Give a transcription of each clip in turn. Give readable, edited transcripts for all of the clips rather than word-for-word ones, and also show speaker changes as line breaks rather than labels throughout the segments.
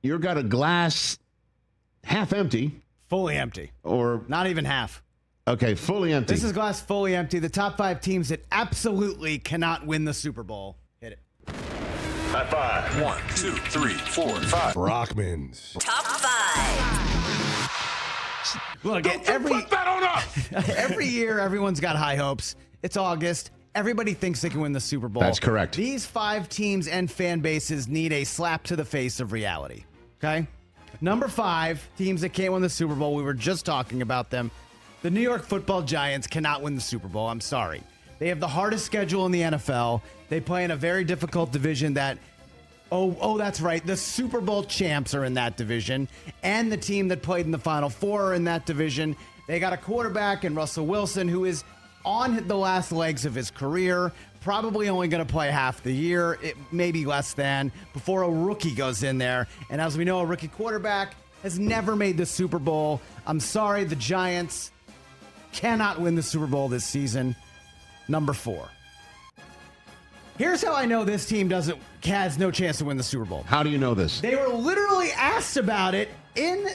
You got a glass half empty.
Fully empty.
Or
not even half.
Okay, fully empty.
This is glass fully empty. The top 5 teams that absolutely cannot win the Super Bowl. Hit it.
High five. 1, 2, 3, 4, 5.
Brockman's
Top 5.
Look,
Put that on us.
every year, everyone's got high hopes. It's August. Everybody thinks they can win the Super Bowl.
That's correct.
These 5 teams and fan bases need a slap to the face of reality. Okay? Number 5, teams that can't win the Super Bowl. We were just talking about them. The New York Football Giants cannot win the Super Bowl. I'm sorry. They have the hardest schedule in the NFL. They play in a very difficult division that, that's right. The Super Bowl champs are in that division. And the team that played in the Final Four are in that division. They got a quarterback in Russell Wilson who is on the last legs of his career, probably only going to play half the year, maybe less than, before a rookie goes in there. And as we know, a rookie quarterback has never made the Super Bowl. I'm sorry, the Giants cannot win the Super Bowl this season. Number 4. Here's how I know this team has no chance to win the Super Bowl.
How do you know this?
They were literally asked about it in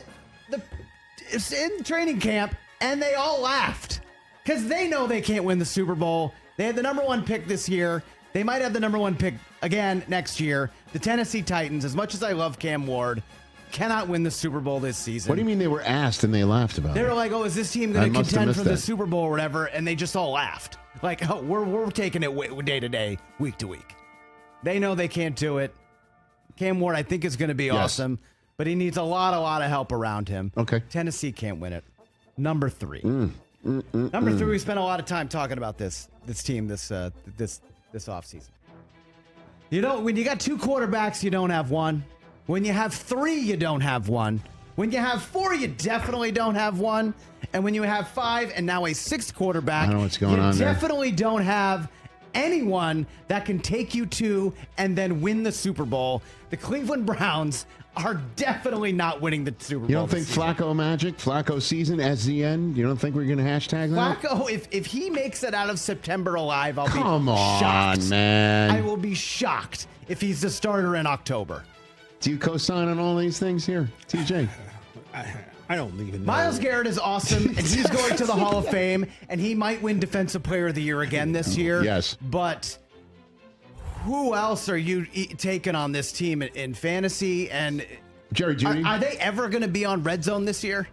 training camp, and they all laughed because they know they can't win the Super Bowl. They had the number 1 pick this year. They might have the number 1 pick again next year. The Tennessee Titans, as much as I love Cam Ward, cannot win the Super Bowl this season.
What do you mean they were asked and they laughed about it?
They were like, is this team going to contend for the Super Bowl or whatever? And they just all laughed. Like, we're taking it day to day, week to week. They know they can't do it. Cam Ward, I think, is going to be awesome, but he needs a lot of help around him.
Okay.
Tennessee can't win it. Number 3. Number 3, we spent a lot of time talking about this team this offseason. You know, when you got 2 quarterbacks, you don't have one. When you have 3, you don't have one. When you have 4, you definitely don't have one. And when you have 5 and now a 6th quarterback,
I don't know what's going on
you
there.
definitely don't have anyone that can take you to and then win the Super Bowl. The Cleveland Browns are definitely not winning the Super Bowl.
You don't think Flacco magic, Flacco season as the end? You don't think we're going to hashtag that?
Flacco, if he makes it out of September alive, I'll be shocked.
Come on, man.
I will be shocked if he's the starter in October.
Do you co-sign on all these things here, TJ?
I don't even know.
Myles Garrett is awesome, and he's going to the Hall of Fame, and he might win Defensive Player of the Year again this year.
Yes.
But who else are you taking on this team in fantasy? And
Jerry Jeudy?
Are they ever going to be on Red Zone this year?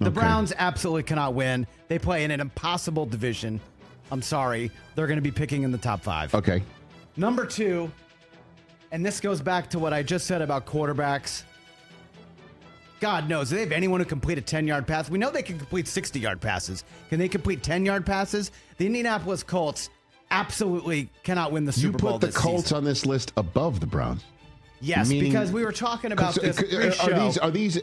The Browns absolutely cannot win. They play in an impossible division. I'm sorry. They're going to be picking in the top 5.
Okay.
Number 2, and this goes back to what I just said about quarterbacks. God knows, do they have anyone who complete a 10-yard pass? We know they can complete 60-yard passes. Can they complete 10-yard passes? The Indianapolis Colts absolutely cannot win the Super Bowl
You put the
this
Colts
season.
on this list above the Browns.
Yes, because we were talking about this pre-show.
Are these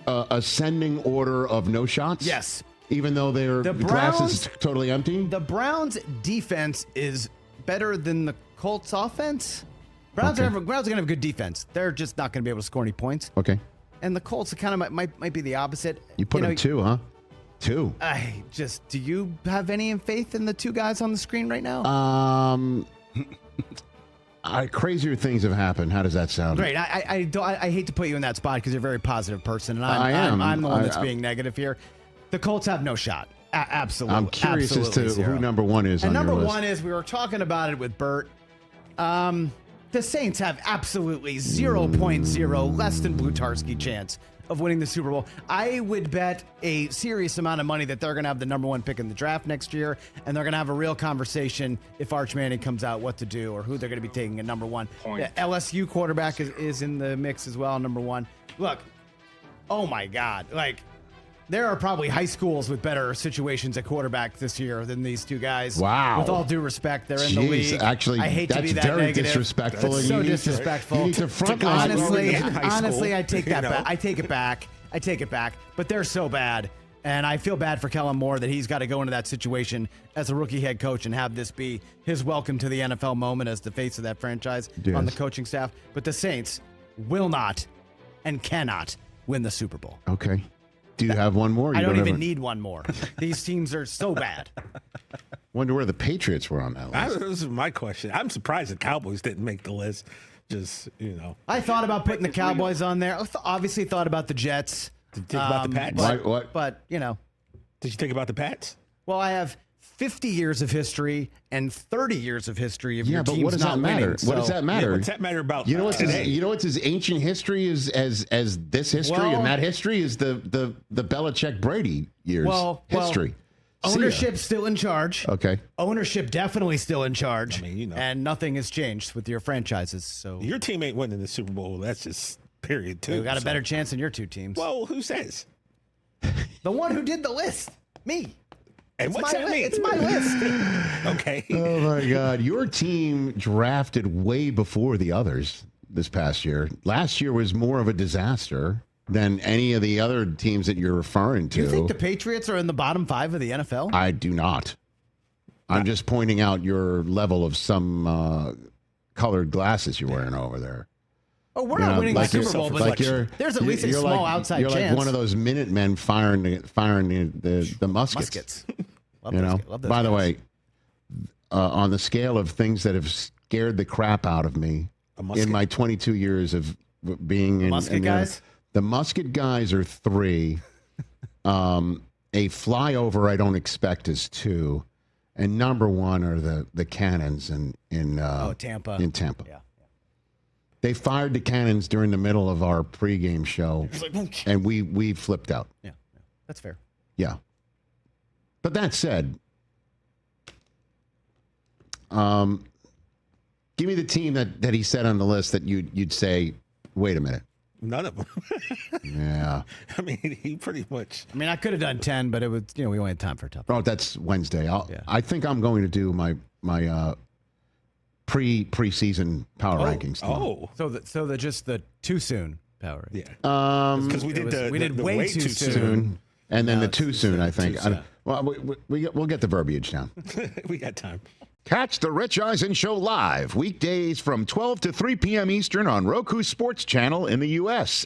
ascending order of no shots?
Yes.
Even though their glass is totally empty?
The Browns' defense is better than the Colts' offense. Browns are going to have a good defense. They're just not going to be able to score any points.
Okay.
And the Colts kind of might be the opposite.
You put them 2, huh? 2.
Do you have any faith in the 2 guys on the screen right now?
Crazier things have happened. How does that sound?
Great. I hate to put you in that spot because you're a very positive person, and I'm the one that's being negative here. The Colts have no shot. Absolutely.
I'm curious as to
zero.
who number 1 is.
And
on
number
your list.
1 is, we were talking about it with Bert. The Saints have absolutely 0.0 less than Blutarski chance of winning the Super Bowl. I would bet a serious amount of money that they're going to have the number 1 pick in the draft next year, and they're going to have a real conversation if Arch Manning comes out what to do or who they're going to be taking at number 1. The LSU quarterback is in the mix as well, number 1. Look, oh my God, there are probably high schools with better situations at quarterback this year than these 2 guys.
Wow.
With all due respect, they're in the league.
Actually,
I hate to be that
very
negative.
disrespectful.
It's so disrespectful.
You need to front-line
Honestly, I take that back. I take it back. But they're so bad. And I feel bad for Kellen Moore that he's got to go into that situation as a rookie head coach and have this be his welcome to the NFL moment as the face of that franchise on the coaching staff. But the Saints will not and cannot win the Super Bowl.
Okay. Do you have one more?
I don't even need one more. These teams are so bad.
Wonder where the Patriots were on that list.
This is my question. I'm surprised the Cowboys didn't make the list. Just,
I thought about putting the Cowboys on there. I obviously thought about the Jets.
Did you think about the Pats?
But,
Did you think about the Pats?
Well, I have 50 years of history and 30 years of history of your
but
team's
what does
not
that matter?
winning.
What does that matter?
Yeah, what's that matter about
You know what's
today?
as ancient history as this history,
Well-
and that history is the Belichick Brady years history. See ya.
Ownership's still in charge.
Okay.
Ownership definitely still in charge.
I mean,
And nothing has changed with your franchises. So
Your team ain't winning the Super Bowl. That's just period, too.
we got a
So-
better chance than your two teams.
Well, who says?
The one who did the list, me.
And
It's
what's
my
that mean?
It's my list.
Okay.
Oh my God! Your team drafted way before the others this past year. Last year was more of a disaster than any of the other teams that you're referring to.
Do you think the Patriots are in the bottom 5 of the NFL?
I do not. I'm just pointing out your level of some colored glasses you're wearing over there.
Oh, we're not winning the
like
Super Bowl, but there's at least a
you're
small
like,
outside
you're
chance.
like one of those Minutemen firing the muskets.
Love
You
those
know.
guys. Love those
By the
guys.
way, on the scale of things that have scared the crap out of me in my 22 years of being in
Musket guys?
the musket guys are 3. A flyover I don't expect is 2, and number 1 are the cannons in
Tampa.
In Tampa.
Yeah.
They fired the cannons during the middle of our pregame show, and we flipped out.
Yeah, that's fair.
Yeah. But that said, give me the team that he said on the list that you'd say, wait a minute.
None of them.
Yeah.
I mean, he pretty much.
I mean, I could have done 10, but it was, we only had time for a tough.
Oh, that's Wednesday.
Yeah.
I think I'm going to do my preseason power rankings.
Oh.
So the just the too soon power.
Yeah. Because we did
way too
Soon. And then
No,
the
it's
too soon, I think.
too soon.
Well, we'll get the verbiage down.
We got time.
Catch the Rich Eisen Show live weekdays from 12 to 3 p.m. Eastern on Roku Sports Channel in the U.S.